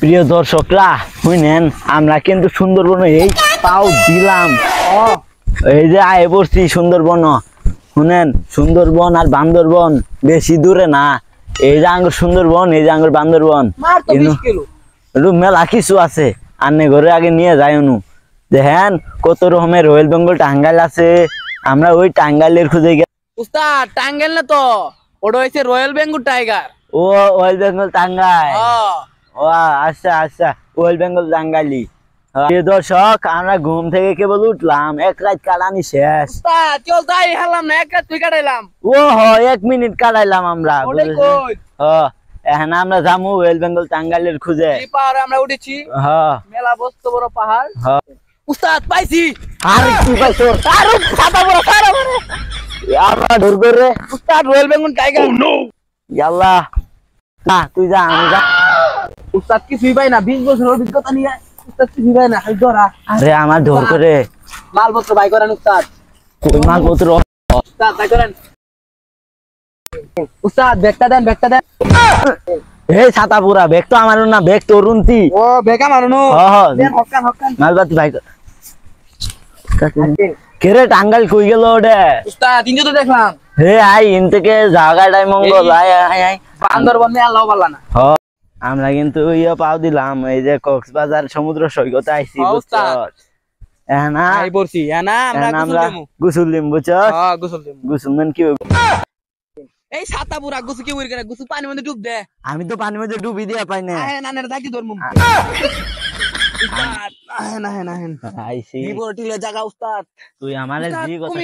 প্রিয় দর্শকরা শুনেন, আমরা কিন্তু সুন্দরবনে এই পাও দিলাম। এই যে আয় পড়ছি সুন্দরবন। শুনেন, সুন্দরবন আর বান্দরবন বেশি দূরে না। এই যে আঙ্গুর সুন্দরবন, এই যে আঙ্গুর বান্দরবন, মেলা কিছু আছে। আন্নে ঘরে আগে নিয়ে যাই অনু দেখেন কত রকমের রয়্যাল বেঙ্গল টাঙ্গাইল আছে। আমরা ওই টাঙ্গাইলের খুঁজে গেছি। উস্তাদ টাঙ্গাইল না তো, ওটা হচ্ছে রয়্যাল বেঙ্গল টাইগার। ও রয়্যাল বেঙ্গল টাঙ্গাইল। ও আচ্ছা আচ্ছা, রয়্যাল বেঙ্গল টাঙ্গাইলি। দর্শক, আমরা ঘুম থেকে কেবল উঠলাম, এক রাত কাটানি শেষ। চল তাই হারলাম না, এক রাত তুই কাটাইলাম। ও হ, 1 মিনিট কাটাইলাম আমরা। এখন আমরা যাবো রয়্যাল বেঙ্গল টাঙ্গাইলের খুঁজে। এই পাহাড়ে আমরা উঠেছি, মেলা বস্ত বড় পাহাড়। উস্তাদ পাইছি। আর কি পাইছো? আরে ছাতা বড় ছাতা বড়। আমরা ঢুর করে উস্তাদ রয়্যাল বেঙ্গল টাইগার। ইয়াল্লাহ, না তুই যা, আমি যা। উস্তাদ কিছুই পাই না, 20 বছর অভিজ্ঞতা নিয়ে উস্তাদ কিছুই পাই না, খালি ধরা। আরে আমার ঢোর করে মালপত্র বাই করেন উস্তাদ। কই মালপত্র? উস্তাদ বাই করেন। উস্তাদ ব্যাগটা দেন, ব্যাগটা দেন। এই ছাতা পুরা ব্যাগ তো আমার না, ব্যাগ তোর উনতি। ও বেগা মারুনো। দেন হকান হকান। মালবাতি ভাই কেরে টাঙ্গাইল কই গেল ওডে? উস্তাদ ইঞ্জো তো দেখলাম। হে আই ইন থেকে জায়গাটাই মঙ্গল। আই আই আই বান্দরবনে আল্লাহ পাল্লা না। আমরা কিন্তু ইয়ে পাও দিলাম, এই যে কক্সবাজার সমুদ্র সৈকতে আইছি। না এই বলছি না, আমরা গোসল দিম বুঝছ। গোসল দেব। গোসল দেন কি? এই ছাতা পুরা গোসু কি করে, গোসু পানির মধ্যে ডুব দে। আমি তো পানির মধ্যে ডুবি দিয়া পাই না। না না থাকি ধরমু। উস্তাদ না না না আইছি বিবরটিলে জায়গা। উস্তাদ তুই আমারে জি কথা।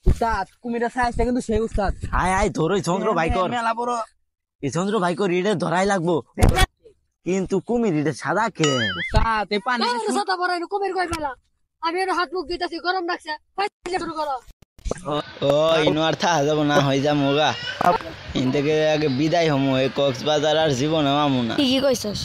উস্তাদ কুমিরের সাইজটা কিন্তু সেই উস্তাদ। আয় আয় ধর ওই চন্দ্র ভাই কর। মেলা বড় এই চন্দ্র ভাই কর, ইডে ধরাই লাগবো। কিন্তু কুমির ইডে সাদা কে? উস্তাদ এই পানি ছাতা পরাই কুমির কই পেলা। আমি এর হাত মুখ দিতেছি, গরম লাগছে, শুরু করো। ও ইনো আর থা যাব না, হই যা মোগা ইন থেকে আগে বিদায় হমু। এই কক্সবাজার আর জীবনে মামু না। ঠিকই কইছস।